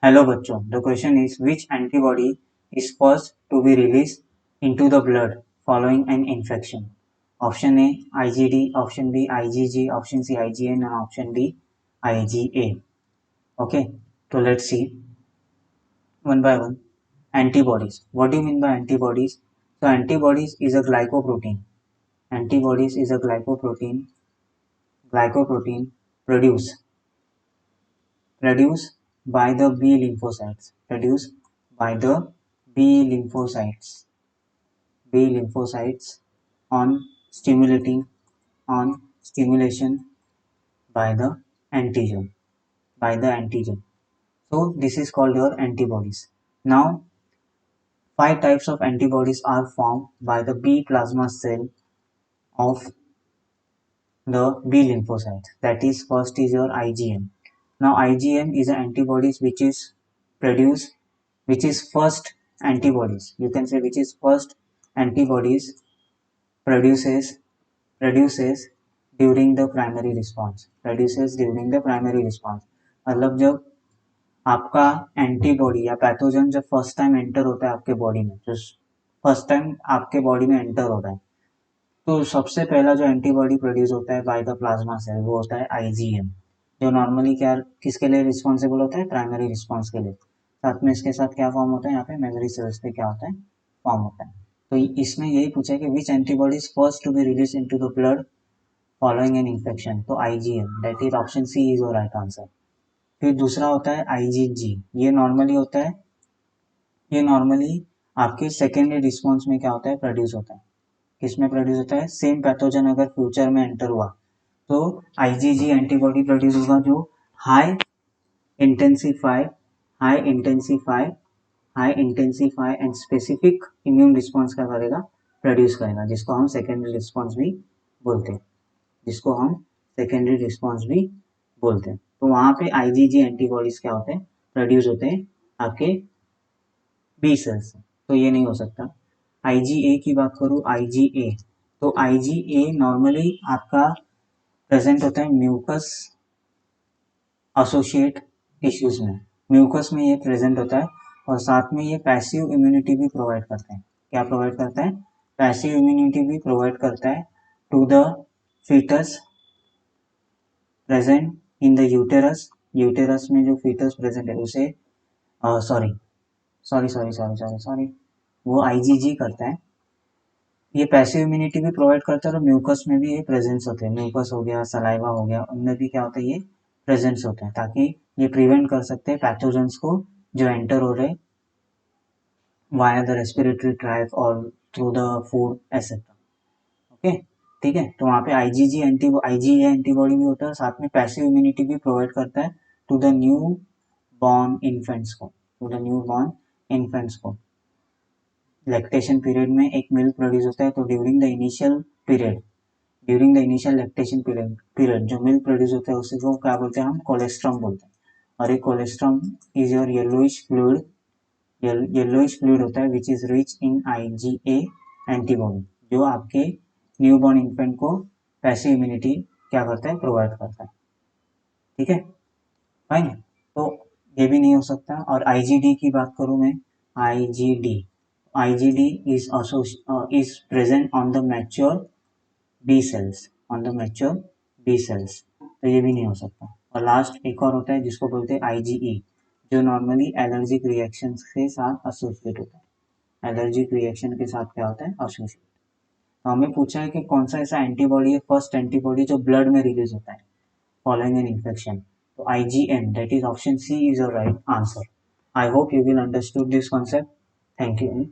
Hello बच्चों, the question is which antibody is first to be released into the blood following an infection? Option A IgD, option B IgG, option C IgN and option D IgA. Okay, so let's see one by one. Antibodies. What do you mean by antibodies? So antibodies is a glycoprotein. Antibodies is a glycoprotein produced by the B lymphocytes. Produced by the B lymphocytes. B lymphocytes on stimulating on stimulation by the antigen So this is called your antibodies. Now five types of antibodies are formed by the B plasma cell of the B lymphocytes. That is, first is your IgM. Now IgM is an antibodies which is produced, which is first antibodies. You can say which is first antibodies produces during the primary response मतलब जब आपका antibody या pathogen जब first time enter होता है आपके body में, जो फर्स्ट टाइम आपके बॉडी में एंटर होता है, तो सबसे पहला जो एंटीबॉडी प्रोड्यूस होता है बाय द प्लाज्मा सेल वो होता है आईजीएम, जो नॉर्मली क्या किसके लिए रिस्पॉन्सिबल होता है, प्राइमरी रिस्पॉन्स के लिए। साथ में इसके साथ क्या फॉर्म होता है, यहाँ पे मेमोरी सेल्स पे क्या होता है, फॉर्म होता है। तो इसमें यही पूछा है कि which antibodies first to be release into the blood following an infection, तो IgM, that is option C is your right answer. फिर दूसरा होता है आईजीजी, ये नॉर्मली होता है, ये नॉर्मली आपके सेकेंडरी रिस्पॉन्स में क्या होता है, प्रोड्यूस होता है। किसमें प्रोड्यूस होता है, सेम पैथोजन अगर फ्यूचर में एंटर हुआ तो आईजीजी एंटीबॉडी प्रोड्यूस होगा, जो high intensify and specific immune response का करेगा, प्रोड्यूस करेगा, जिसको हम सेकेंडरी रिस्पॉन्स भी बोलते हैं, तो वहां पे आईजीजी एंटीबॉडीज क्या होते हैं, प्रोड्यूस होते हैं आपके बी सेल्स से, तो ये नहीं हो सकता। आईजीए की बात करूँ, आईजीए, तो आईजीए नॉर्मली आपका प्रेजेंट होता है म्यूकस एसोसिएट टिश्यूज में, म्यूकस में ये प्रेजेंट होता है, और साथ में ये पैसिव इम्यूनिटी भी प्रोवाइड करता है। क्या प्रोवाइड करता है, पैसिव इम्यूनिटी भी प्रोवाइड करता है to the foetus present in the uterus, uterus में जो फीटस प्रेजेंट है उसे सॉरी वो आईजीजी करता है। ये पैसिव इम्यूनिटी भी प्रोवाइड करता है, और म्यूकस में भी ये प्रेजेंस होते हैं, म्यूकस हो गया, सलाइवा हो गया, उनमें भी क्या होता है, ये प्रेजेंस होते हैं, ताकि ये प्रिवेंट कर सकते हैं पैथोजेंस को जो एंटर हो रहे वाया द रेस्पिरेटरी ट्रैक और through the food etcetera. Okay, ठीक है, तो वहाँ पे आईजीए एंटीबॉडी भी होता है, साथ में पैसिव इम्यूनिटी भी प्रोवाइड करता है to the new born infants को। लैक्टेशन पीरियड में एक मिल्क प्रोड्यूस होता है, तो during the initial lactation period जो मिल्क प्रोड्यूस होता है उसी को क्या बोलते हैं, हम कोलेस्ट्रम बोलते हैं। और एक colostrum is your yellowish fluid होता है which is rich in IgA antibody, जो आपके न्यूबॉर्न इन्फेंट को पैसिव इम्यूनिटी क्या करता है, प्रोवाइड करता है। ठीक है, फाइन, तो ये भी नहीं हो सकता। और आईजीडी की बात करूं मैं, IgD is present on the mature B cells, तो ये भी नहीं हो सकता। और लास्ट एक और होता है जिसको बोलते हैं IgE, जो नॉर्मली एलर्जिक रिएक्शन के साथ एसोसिएट होता है, तो हमें पूछा है कि कौन सा ऐसा एंटीबॉडी है, फर्स्ट एंटीबॉडी जो ब्लड में रिलीज होता है फॉलोइंग एन इन्फेक्शन, तो IgM, that is option C is your right answer. I hope you will understood this concept. Thank you.